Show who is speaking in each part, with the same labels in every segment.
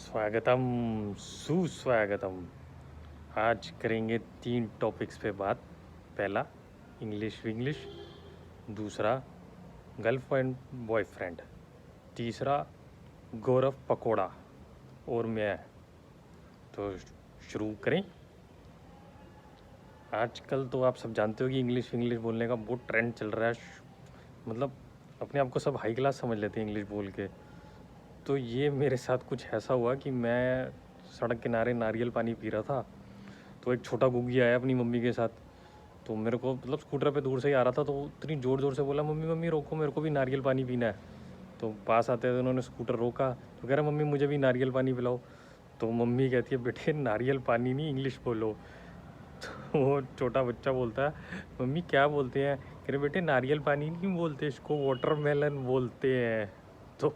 Speaker 1: स्वागतम सुस्वागतम। आज करेंगे 3 टॉपिक्स पे बात। पहला इंग्लिश विंग्लिश, दूसरा गर्लफ्रेंड बॉयफ्रेंड, तीसरा गौरव पकोड़ा और मैं। तो शुरू करें। आजकल तो आप सब जानते हो कि इंग्लिश विंग्लिश बोलने का बहुत ट्रेंड चल रहा है। मतलब अपने आप को सब हाई क्लास समझ लेते हैं इंग्लिश बोल के। तो ये मेरे साथ कुछ ऐसा हुआ कि मैं सड़क किनारे नारियल पानी पी रहा था, तो एक छोटा गुग्गी आया अपनी मम्मी के साथ। तो मेरे को मतलब स्कूटर पे दूर से ही आ रहा था, तो इतनी ज़ोर ज़ोर से बोला, मम्मी मम्मी रोको, मेरे को भी नारियल पानी पीना है। तो पास आते थे उन्होंने स्कूटर रोका, तो कह रहा मम्मी मुझे भी नारियल पानी पिलाओ। तो मम्मी कहती है बेटे नारियल पानी नहीं, इंग्लिश बोलो। तो वो छोटा बच्चा बोलता है मम्मी क्या बोलते हैं? कह रहे बेटे नारियल पानी नहीं बोलते, इसको वाटरमेलन बोलते हैं। तो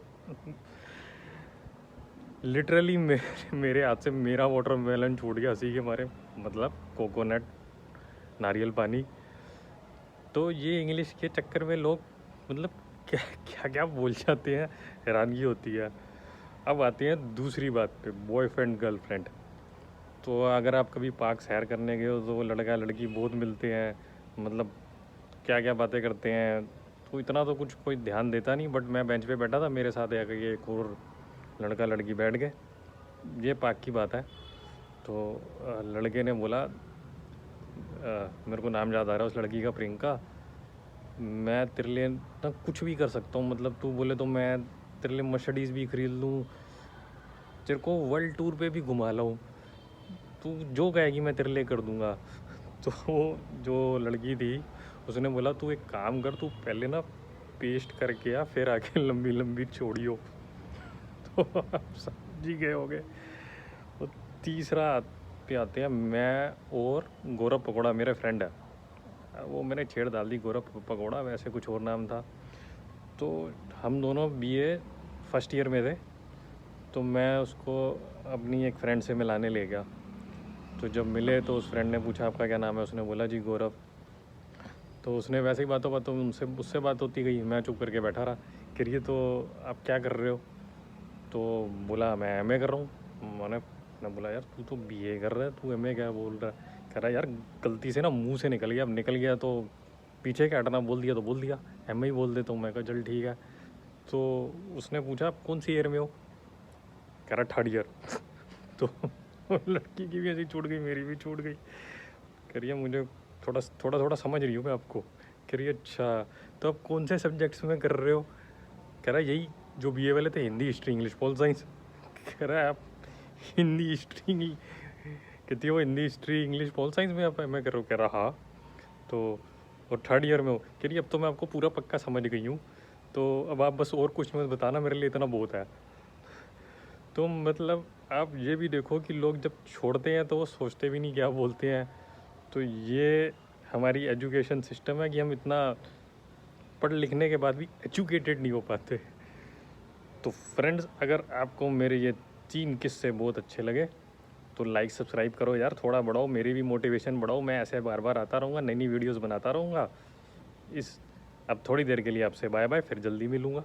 Speaker 1: लिटरली मेरे हाथ से मेरा वाटरमेलन छूट गया हंसी के मारे, मतलब कोकोनट नारियल पानी। तो ये इंग्लिश के चक्कर में लोग मतलब क्या क्या क्या बोल जाते हैं, हैरानगी होती है। अब आते हैं दूसरी बात पे, बॉयफ्रेंड गर्लफ्रेंड। तो अगर आप कभी पार्क सैर करने गए हो तो लड़का लड़की बहुत मिलते हैं, मतलब क्या क्या बातें करते हैं। तो इतना तो कुछ कोई ध्यान देता नहीं, बट मैं बेंच पे बैठा था, मेरे साथ एक और लड़का लड़की बैठ गए। ये पार्क की बात है। तो लड़के ने बोला, मेरे को नाम याद आ रहा है उस लड़की का, प्रियंका, मैं तेरे लिए ना कुछ भी कर सकता हूँ, मतलब तू बोले तो मैं तेरे लिए मर्सिडीज़ भी खरीद लूँ, तेरे को वर्ल्ड टूर पे भी घुमा लाऊँ, तू जो कहेगी मैं तेरे लिए कर दूँगा। तो जो लड़की थी उसने बोला तू एक काम कर, तू पहले ना पेस्ट करके आ, फिर आके लंबी लंबी छोड़ियो। तो आप समझ ही गए होगे। तो तीसरा पे आते हैं, मैं और गौरव पकोड़ा, मेरे फ्रेंड है वो, मैंने छेड़ डाल दी गौरव पकोड़ा, वैसे कुछ और नाम था। तो हम दोनों बीए फर्स्ट ईयर में थे। तो मैं उसको अपनी एक फ्रेंड से मिलाने ले गया। तो जब मिले तो उस फ्रेंड ने पूछा आपका क्या नाम है, उसने बोला जी गौरव। तो उसने वैसे ही बातों बातों उससे बात होती गई, मैं चुप करके बैठा रहा। करिए तो आप क्या कर रहे हो? तो बोला मैं एमए कर रहा हूँ। मैंने बोला यार तू तो बीए कर रहा है, तू एमए क्या बोल रहा है? कह रहा यार गलती से ना मुंह से निकल गया, अब निकल गया तो पीछे क्या हटना, बोल दिया तो बोल दिया, एमए ही बोल देता हूँ। मैं कहा चल ठीक है। तो उसने पूछा आप कौन सी ईयर में हो? कह रहा थर्ड ईयर। तो लड़की की भी ऐसी छूट गई, मेरी भी छूट गई। करिए मुझे थोड़ा थोड़ा थोड़ा समझ रही हूँ मैं आपको। करिए अच्छा, तो अब कौन से सब्जेक्ट्स में कर रहे हो? कह रहा यही जो बीए वाले थे, Hindi history English pol science. कह रहा है आप हिंदी हिस्ट्री, कहती है वो Hindi history English pol science में आप एमए कर रहे हो? कह रहा हाँ। तो और थर्ड ईयर में हो? कह रही अब तो मैं आपको पूरा पक्का समझ गई हूँ, तो अब आप बस और कुछ मत बताना, मेरे लिए इतना बहुत है। तो मतलब आप ये भी देखो कि लोग जब छोड़ते हैं तो वो सोचते भी नहीं क्या बोलते हैं। तो ये हमारी एजुकेशन सिस्टम है कि हम इतना पढ़ लिखने के बाद भी एजुकेटेड नहीं हो पाते। तो फ्रेंड्स, अगर आपको मेरे ये 3 किस्से बहुत अच्छे लगे तो लाइक सब्सक्राइब करो यार, थोड़ा बढ़ाओ, मेरी भी मोटिवेशन बढ़ाओ। मैं ऐसे बार बार आता रहूँगा, नई नई वीडियोस बनाता रहूँगा। अब थोड़ी देर के लिए आपसे बाय बाय, फिर जल्दी मिलूँगा।